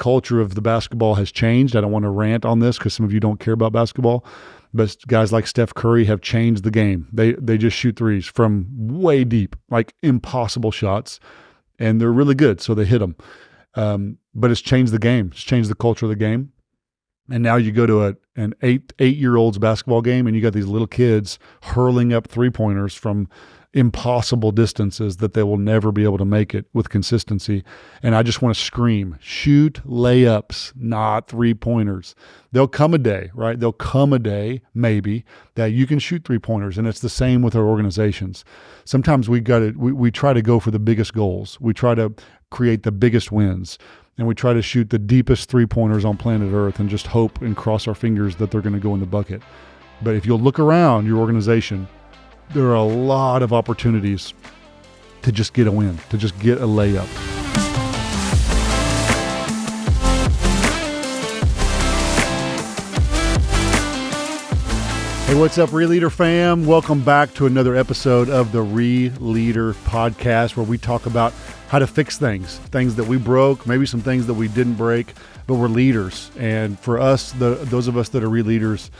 culture of the basketball has changed. I don't want to rant on this because some of you don't care about basketball, but guys like Steph Curry have changed the game. They just shoot threes from way deep, like impossible shots, and they're really good, so they hit them. But it's changed the game. It's changed the culture of the game. And now you go to an eight-year-old's basketball game, and you got these little kids hurling up three-pointers from impossible distances that they will never be able to make it with consistency. And I just want to scream, shoot layups, not three-pointers. There'll come a day, right? There'll come a day, maybe, that you can shoot three-pointers, and it's the same with our organizations. Sometimes we try to go for the biggest goals. We try to create the biggest wins. And we try to shoot the deepest three-pointers on planet Earth and just hope and cross our fingers that they're going to go in the bucket. But if you'll look around your organization, there are a lot of opportunities to just get a win, to just get a layup. Hey, what's up, ReLeader fam? Welcome back to another episode of the ReLeader podcast, where we talk about how to fix things that we broke, maybe some things that we didn't break, but we're leaders. And for us, those of us that are ReLeaders,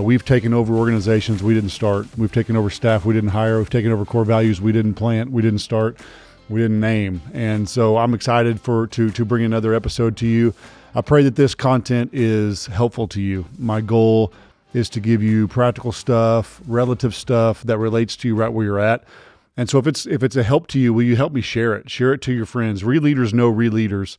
we've taken over organizations we didn't start. We've taken over staff we didn't hire. We've taken over core values we didn't plant, we didn't start, we didn't name. And so I'm excited to bring another episode to you. I pray that this content is helpful to you. My goal is to give you practical stuff, relative stuff that relates to you right where you're at. And so if it's a help to you, will you help me share it? Share it to your friends. ReLeaders know ReLeaders.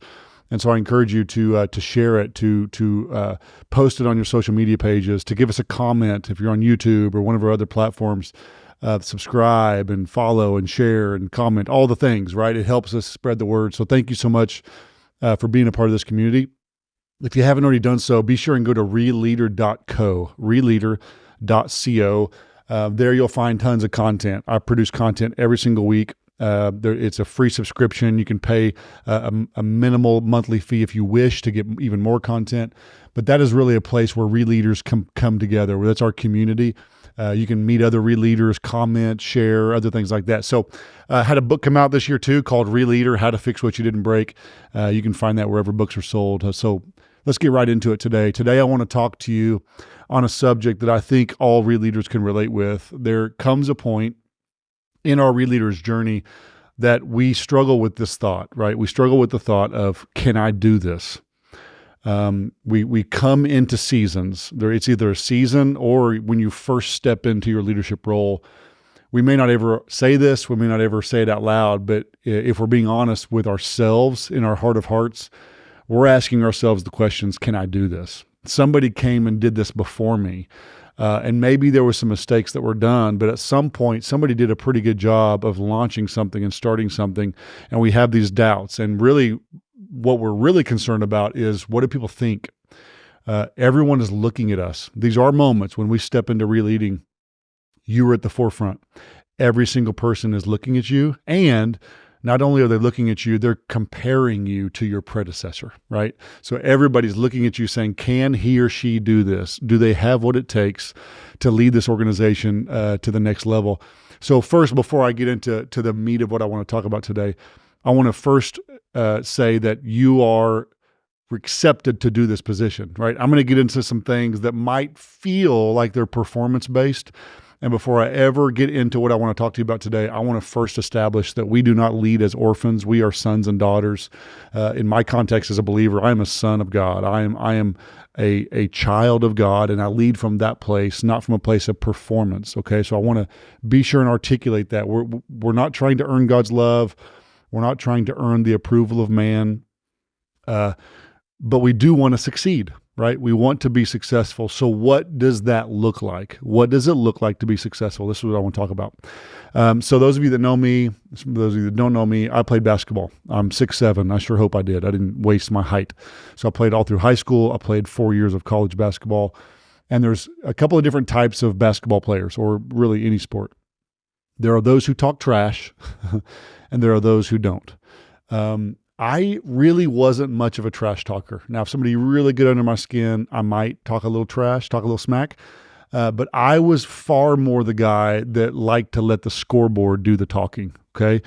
And so I encourage you to share it, to post it on your social media pages, to give us a comment if you're on YouTube or one of our other platforms. Subscribe and follow and share and comment, all the things, right? It helps us spread the word. So thank you so much for being a part of this community. If you haven't already done so, be sure and go to ReLeader.co, ReLeader.co. There you'll find tons of content. I produce content every single week. It's a free subscription. You can pay a minimal monthly fee if you wish to get even more content. But that is really a place where ReLeaders come together. That's our community. You can meet other ReLeaders, comment, share, other things like that. So I had a book come out this year too called ReLeader, How to Fix What You Didn't Break. You can find that wherever books are sold. So let's get right into it today. Today I want to talk to you on a subject that I think all ReLeaders can relate with. There comes a point in our ReLeaders journey that we struggle with this thought, right? We struggle with the thought of, can I do this? We come into seasons. It's either a season or when you first step into your leadership role. We may not ever say this, we may not ever say it out loud, but if we're being honest with ourselves in our heart of hearts, we're asking ourselves the questions, can I do this? Somebody came and did this before me. And maybe there were some mistakes that were done, but at some point, somebody did a pretty good job of launching something and starting something, and we have these doubts. And really, what we're really concerned about is, what do people think? Everyone is looking at us. These are moments when we step into ReLeading. You are at the forefront. Every single person is looking at you, and not only are they looking at you, they're comparing you to your predecessor, right? So everybody's looking at you saying, can he or she do this? Do they have what it takes to lead this organization to the next level? So first, before I get into the meat of what I want to talk about today, I want to first say that you are accepted to do this position, right? I'm going to get into some things that might feel like they're performance-based. And before I ever get into what I want to talk to you about today, I want to first establish that we do not lead as orphans. We are sons and daughters. In my context as a believer, I am a son of God. I am a child of God, and I lead from that place, not from a place of performance. Okay, so I want to be sure and articulate that. We're not trying to earn God's love. We're not trying to earn the approval of man, but we do want to succeed. Right? We want to be successful. So what does that look like? What does it look like to be successful? This is what I want to talk about. So those of you that know me, those of you that don't know me, I played basketball. I'm 6'7". I sure hope I did. I didn't waste my height. So I played all through high school. I played 4 years of college basketball. And there's a couple of different types of basketball players, or really any sport. There are those who talk trash, and there are those who don't. I really wasn't much of a trash talker. Now, if somebody really good under my skin, I might talk a little trash, talk a little smack. But I was far more the guy that liked to let the scoreboard do the talking, okay?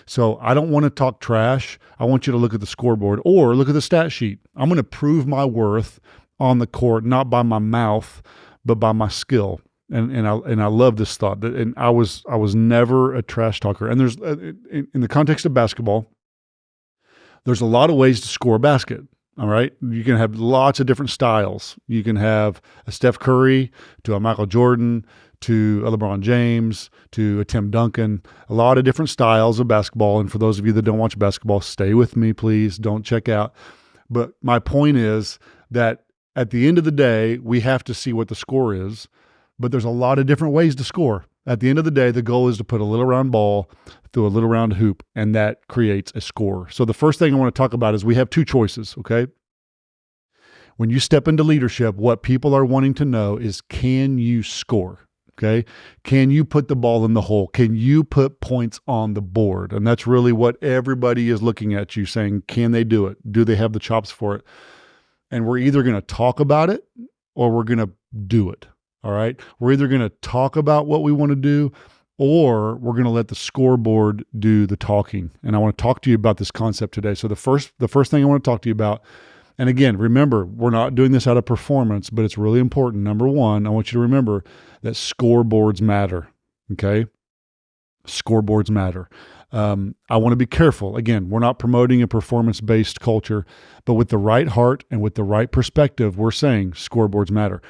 So I don't want to talk trash. I want you to look at the scoreboard or look at the stat sheet. I'm going to prove my worth on the court, not by my mouth, but by my skill. And I love this thought. And I was never a trash talker. And there's in the context of basketball, there's a lot of ways to score a basket. All right. You can have lots of different styles. You can have a Steph Curry to a Michael Jordan to a LeBron James to a Tim Duncan, a lot of different styles of basketball. And for those of you that don't watch basketball, stay with me, please. Don't check out. But my point is that at the end of the day, we have to see what the score is, but there's a lot of different ways to score. At the end of the day, the goal is to put a little round ball through a little round hoop, and that creates a score. So the first thing I want to talk about is we have two choices, okay? When you step into leadership, what people are wanting to know is, can you score, okay? Can you put the ball in the hole? Can you put points on the board? And that's really what everybody is looking at you saying, can they do it? Do they have the chops for it? And we're either going to talk about it or we're going to do it. All right. We're either going to talk about what we want to do or we're going to let the scoreboard do the talking. And I want to talk to you about this concept today. So the first thing I want to talk to you about, and again, remember, we're not doing this out of performance, but it's really important. Number one, I want you to remember that scoreboards matter. Okay. Scoreboards matter. I want to be careful. Again, we're not promoting a performance-based culture, but with the right heart and with the right perspective, we're saying scoreboards matter.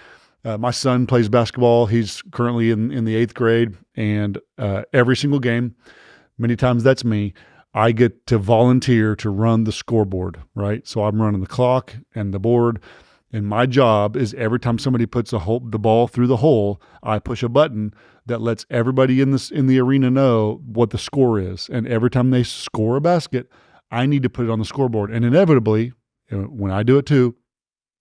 My son plays basketball. He's currently in the 8th grade, and every single game, many times that's me, I get to volunteer to run the scoreboard, right? So I'm running the clock and the board, and my job is every time somebody puts the ball through the hole, I push a button that lets everybody in the arena know what the score is. And every time they score a basket, I need to put it on the scoreboard. And inevitably, when I do it too,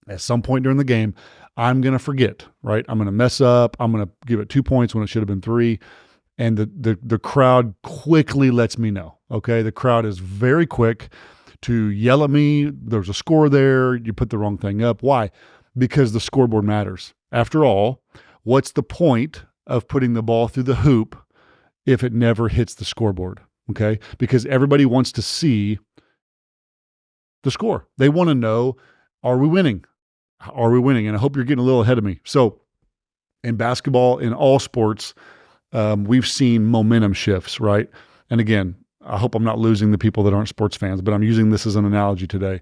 at some point during the game, I'm going to forget, right? I'm going to mess up. I'm going to give it 2 points when it should have been 3. And the crowd quickly lets me know, okay? The crowd is very quick to yell at me. There's a score there. You put the wrong thing up. Why? Because the scoreboard matters. After all, what's the point of putting the ball through the hoop if it never hits the scoreboard, okay? Because everybody wants to see the score. They want to know, are we winning? Are we winning? And I hope you're getting a little ahead of me. So in basketball, in all sports, we've seen momentum shifts, right? And again, I hope I'm not losing the people that aren't sports fans, but I'm using this as an analogy today.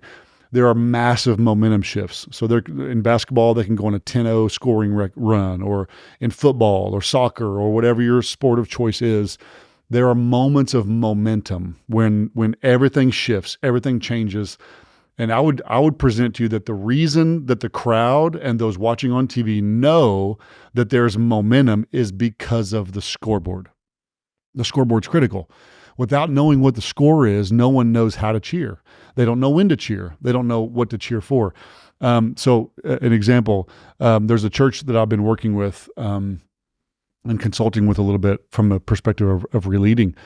There are massive momentum shifts. So in basketball, they can go on a 10-0 scoring run, or in football or soccer or whatever your sport of choice is. There are moments of momentum when everything shifts, everything changes. And I would present to you that the reason that the crowd and those watching on TV know that there's momentum is because of the scoreboard. The scoreboard's critical. Without knowing what the score is, no one knows how to cheer. They don't know when to cheer. They don't know what to cheer for. So an example, there's a church that I've been working with and consulting with a little bit from the perspective of ReLeading.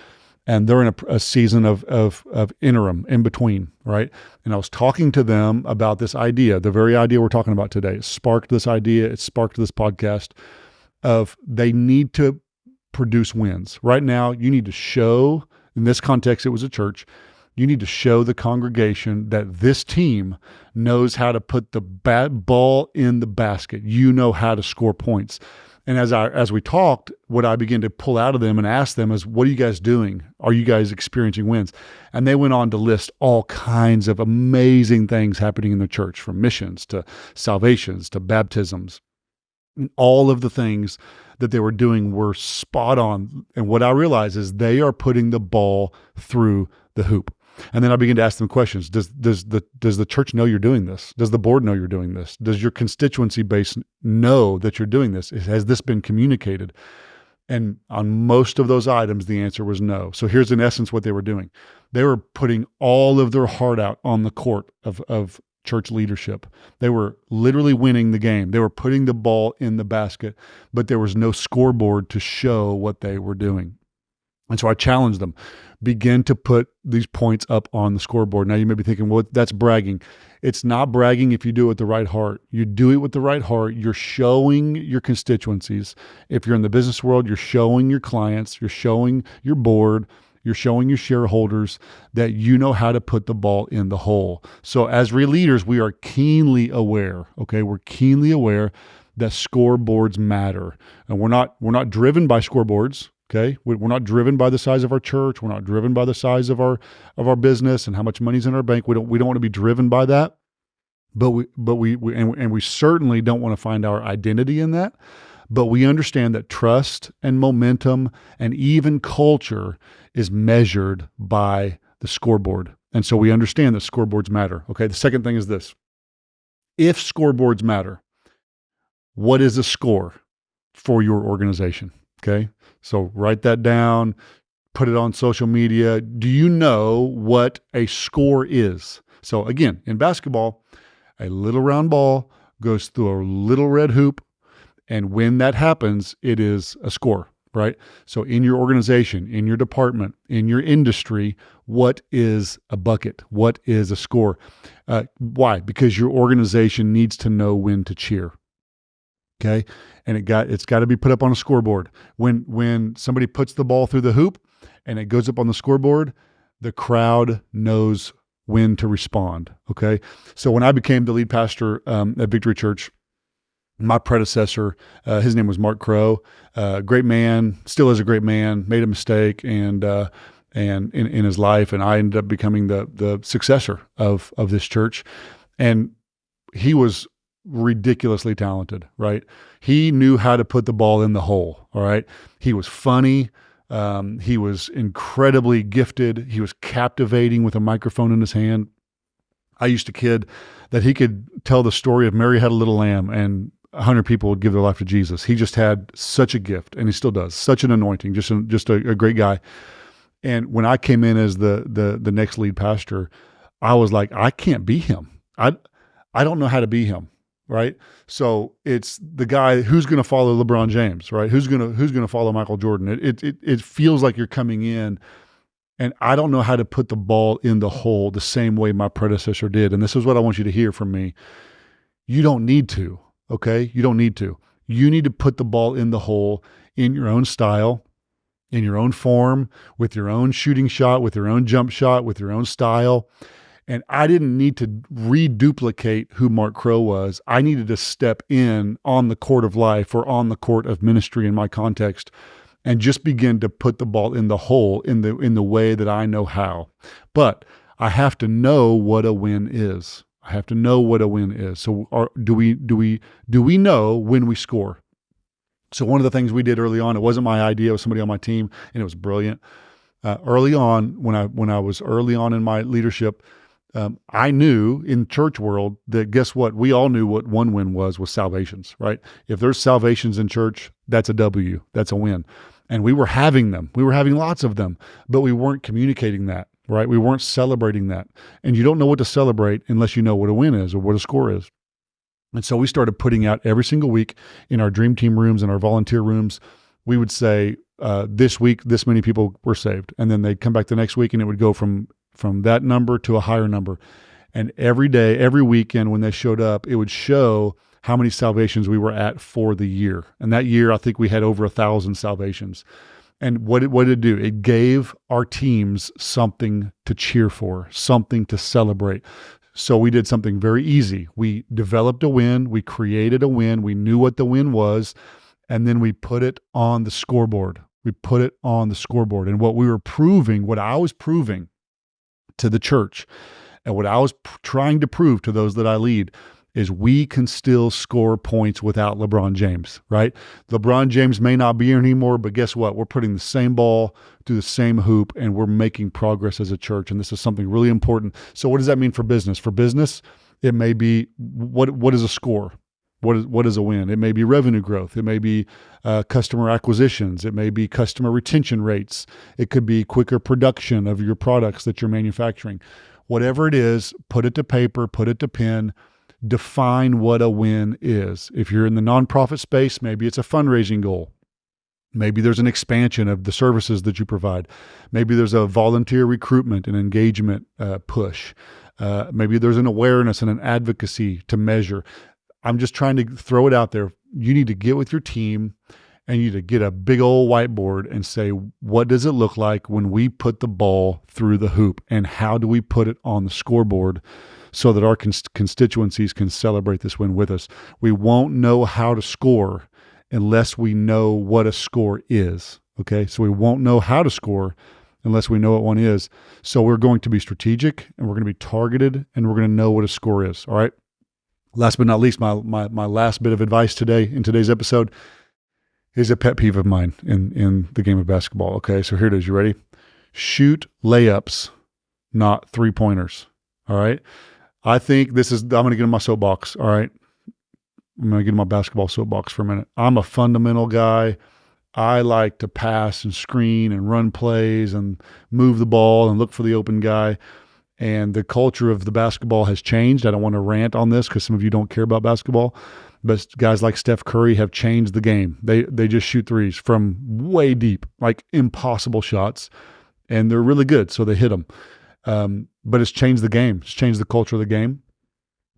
And they're in a season of interim, in between, right? And I was talking to them about this idea, the very idea we're talking about today. It sparked this idea. It sparked this podcast of they need to produce wins. Right now, you need to show, in this context, it was a church, you need to show the congregation that this team knows how to put the ball in the basket. You know how to score points. And as we talked, what I began to pull out of them and ask them is, what are you guys doing? Are you guys experiencing wins? And they went on to list all kinds of amazing things happening in the church, from missions to salvations to baptisms. And all of the things that they were doing were spot on. And what I realized is they are putting the ball through the hoop. And then I began to ask them questions. Does the church know you're doing this? Does the board know you're doing this? Does your constituency base know that you're doing this? Has this been communicated? And on most of those items, the answer was no. So here's in essence what they were doing. They were putting all of their heart out on the court of church leadership. They were literally winning the game. They were putting the ball in the basket, but there was no scoreboard to show what they were doing. And so I challenged them, begin to put these points up on the scoreboard. Now you may be thinking, well, that's bragging. It's not bragging if you do it with the right heart. You do it with the right heart. You're showing your constituencies. If you're in the business world, you're showing your clients, you're showing your board, You're showing your shareholders that you know how to put the ball in the hole. So as ReLeaders, we are keenly aware, okay? We're keenly aware that scoreboards matter. And we're not driven by scoreboards, okay? We're not driven by the size of our church. We're not driven by the size of our business and how much money's in our bank. We don't want to be driven by that. But we certainly don't want to find our identity in that. But we understand that trust and momentum and even culture is measured by the scoreboard. And so we understand that scoreboards matter. Okay. The second thing is this. If scoreboards matter, what is a score for your organization? Okay. So write that down, put it on social media. Do you know what a score is? So again, in basketball, a little round ball goes through a little red hoop. And when that happens, it is a score, right? So in your organization, in your department, in your industry, what is a bucket? What is a score? Why? Because your organization needs to know when to cheer. Okay. And it's got to be put up on a scoreboard. When somebody puts the ball through the hoop and it goes up on the scoreboard, the crowd knows when to respond. Okay. So when I became the lead pastor at Victory Church, my predecessor, his name was Mark Crow, great man, still is a great man, made a mistake and in his life. And I ended up becoming the successor of this church. And he was ridiculously talented, right? He knew how to put the ball in the hole. All right. He was funny. He was incredibly gifted. He was captivating with a microphone in his hand. I used to kid that he could tell the story of Mary Had a Little Lamb and 100 people would give their life to Jesus. He just had such a gift, and he still does, such an anointing, just a great guy. And when I came in as the next lead pastor, I was like, I can't be him. I don't know how to be him. Right. So it's the guy who's going to follow LeBron James, right? Who's going to follow Michael Jordan. It feels like you're coming in and I don't know how to put the ball in the hole the same way my predecessor did. And this is what I want you to hear from me. You don't need to, okay? You don't need to. You need to put the ball in the hole in your own style, in your own form, with your own shooting shot, with your own jump shot, with your own style. And I didn't need to reduplicate who Mark Crow was. I needed to step in on the court of life or on the court of ministry in my context and just begin to put the ball in the hole in the way that I know how. But I have to know what a win is. I have to know what a win is. So do we know when we score? So one of the things we did early on, it wasn't my idea, it was somebody on my team, and it was brilliant. Early on, when I was early on in my leadership, I knew in church world that guess what? We all knew what one win was salvations, right? If there's salvations in church, that's a W, that's a win. And we were having them. We were having lots of them, but we weren't communicating that, right? We weren't celebrating that. And you don't know what to celebrate unless you know what a win is or what a score is. And so we started putting out every single week in our dream team rooms and our volunteer rooms, we would say, this week, this many people were saved. And then they'd come back the next week and it would go from that number to a higher number. And every day, every weekend when they showed up, it would show how many salvations we were at for the year. And that year, I think we had over 1,000 salvations. And what did it do? It gave our teams something to cheer for, something to celebrate. So we did something very easy. We developed a win. We created a win. We knew what the win was. And then we put it on the scoreboard. We put it on the scoreboard. And what I was proving to the church, and what I was trying to prove to those that I lead, is we can still score points without LeBron James, right? LeBron James may not be here anymore, but guess what? We're putting the same ball through the same hoop, and we're making progress as a church. And this is something really important. So what does that mean for business? For business, it may be, what is a score? What is a win? It may be revenue growth. It may be customer acquisitions. It may be customer retention rates. It could be quicker production of your products that you're manufacturing. Whatever it is, put it to paper, put it to pen, define what a win is. If you're in the nonprofit space, maybe it's a fundraising goal. Maybe there's an expansion of the services that you provide. Maybe there's a volunteer recruitment and engagement push. Maybe there's an awareness and an advocacy to measure. I'm just trying to throw it out there. You need to get with your team and you to get a big old whiteboard and say, what does it look like when we put the ball through the hoop, and how do we put it on the scoreboard so that our constituencies can celebrate this win with us? We won't know how to score unless we know what a score is. Okay. So we won't know how to score unless we know what one is. So we're going to be strategic, and we're going to be targeted, and we're going to know what a score is. All right. Last but not least, my last bit of advice today in today's episode is a pet peeve of mine in the game of basketball. Okay. So here it is. You ready? Shoot layups, not 3-pointers. All right. I think I'm going to get in my soapbox. All right. I'm going to get in my basketball soapbox for a minute. I'm a fundamental guy. I like to pass and screen and run plays and move the ball and look for the open guy. And the culture of the basketball has changed. I don't want to rant on this because some of you don't care about basketball, but guys like Steph Curry have changed the game. They just shoot threes from way deep, like impossible shots, and they're really good, so they hit them. But it's changed the game. It's changed the culture of the game.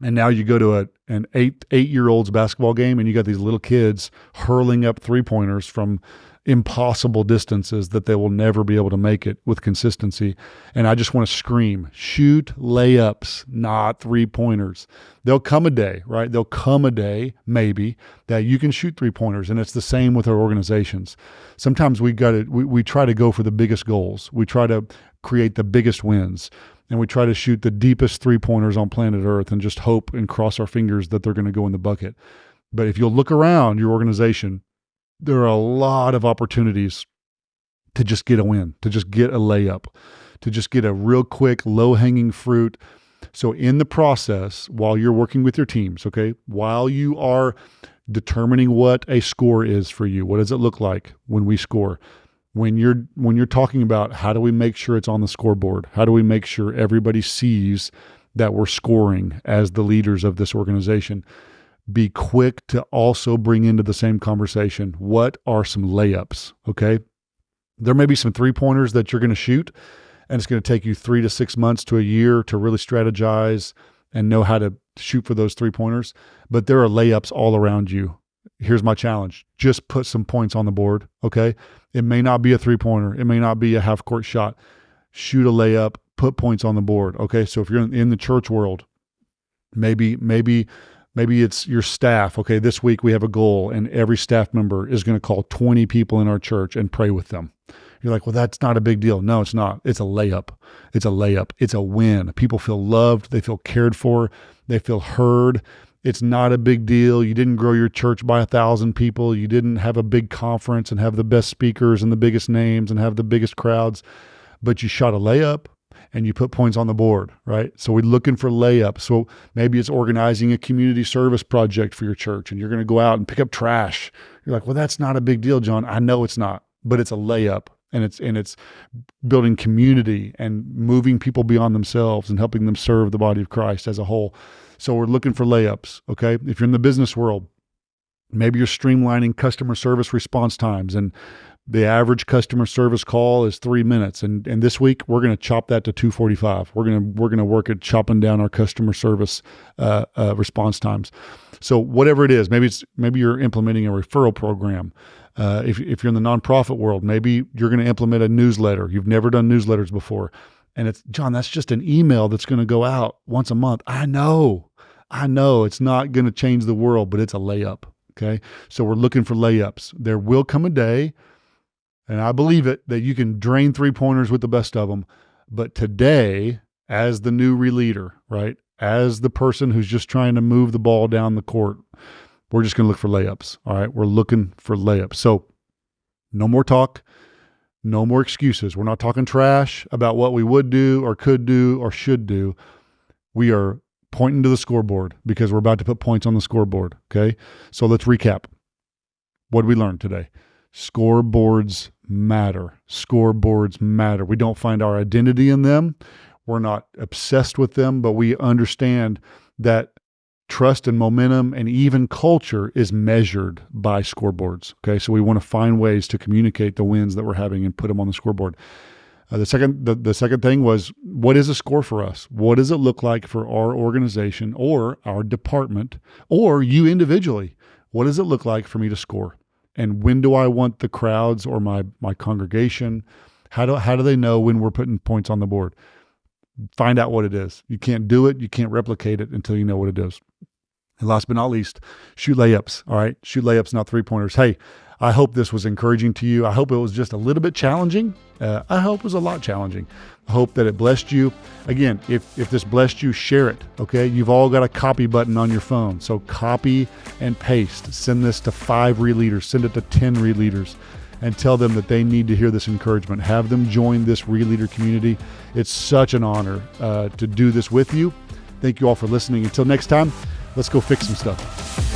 And now you go to an eight-year-old's basketball game, and you got these little kids hurling up 3-pointers from impossible distances that they will never be able to make it with consistency. And I just want to scream, shoot layups, not 3-pointers. There'll come a day, right? There'll come a day, maybe, that you can shoot 3-pointers. And it's the same with our organizations. Sometimes we try to go for the biggest goals. We try to create the biggest wins. And we try to shoot the deepest 3-pointers on planet Earth and just hope and cross our fingers that they're going to go in the bucket. But if you'll look around your organization, there are a lot of opportunities to just get a win, to just get a layup, to just get a real quick, low-hanging fruit. So in the process, while you're working with your teams, okay, while you are determining what a score is for you, what does it look like when we score? When you're talking about how do we make sure it's on the scoreboard? How do we make sure everybody sees that we're scoring as the leaders of this organization? Be quick to also bring into the same conversation, what are some layups, okay? There may be some 3-pointers that you're going to shoot, and it's going to take you 3 to 6 months to a year to really strategize and know how to shoot for those 3-pointers, but there are layups all around you. Here's my challenge. Just put some points on the board, okay? It may not be a 3-pointer. It may not be a half-court shot. Shoot a layup, put points on the board, okay? So if you're in the church world, maybe it's your staff. Okay, this week we have a goal, and every staff member is going to call 20 people in our church and pray with them. You're like, well, that's not a big deal. No, it's not. It's a layup. It's a layup. It's a win. People feel loved. They feel cared for. They feel heard. It's not a big deal. You didn't grow your church by 1,000 people. You didn't have a big conference and have the best speakers and the biggest names and have the biggest crowds, but you shot a layup and you put points on the board, right? So we're looking for layups. So maybe it's organizing a community service project for your church, and you're going to go out and pick up trash. You're like, well, that's not a big deal, John. I know it's not, but it's a layup, and it's building community and moving people beyond themselves and helping them serve the body of Christ as a whole. So we're looking for layups, okay? If you're in the business world, maybe you're streamlining customer service response times, and the average customer service call is 3 minutes. And this week we're going to chop that to 2:45. We're going to work at chopping down our customer service response times. So whatever it is, maybe you're implementing a referral program. If you're in the nonprofit world, maybe you're going to implement a newsletter. You've never done newsletters before. And it's, John, that's just an email that's going to go out once a month. I know it's not going to change the world, but it's a layup. Okay. So we're looking for layups. There will come a day, and I believe it, that you can drain 3-pointers with the best of them. But today, as the new ReLeader, right, as the person who's just trying to move the ball down the court, we're just going to look for layups. All right. We're looking for layups. So no more talk, no more excuses. We're not talking trash about what we would do or could do or should do. We are pointing to the scoreboard because we're about to put points on the scoreboard. Okay. So let's recap. What did we learn today? Scoreboards matter. Scoreboards matter. We don't find our identity in them. We're not obsessed with them, but we understand that trust and momentum and even culture is measured by scoreboards. Okay. So we want to find ways to communicate the wins that we're having and put them on the scoreboard. The second thing was, what is a score for us? What does it look like for our organization or our department or you individually? What does it look like for me to score? And when do I want the crowds or my congregation? How do they know when we're putting points on the board? Find out what it is. You can't do it. You can't replicate it until you know what it is. And last but not least, shoot layups. All right. Shoot layups, not 3-pointers. Hey, I hope this was encouraging to you. I hope it was just a little bit challenging. I hope it was a lot challenging. I hope that it blessed you. Again, if this blessed you, share it. Okay. You've all got a copy button on your phone. So copy and paste. Send this to 5 ReLeaders. Send it to 10 ReLeaders. And tell them that they need to hear this encouragement. Have them join this ReLeader community. It's such an honor to do this with you. Thank you all for listening. Until next time, let's go fix some stuff.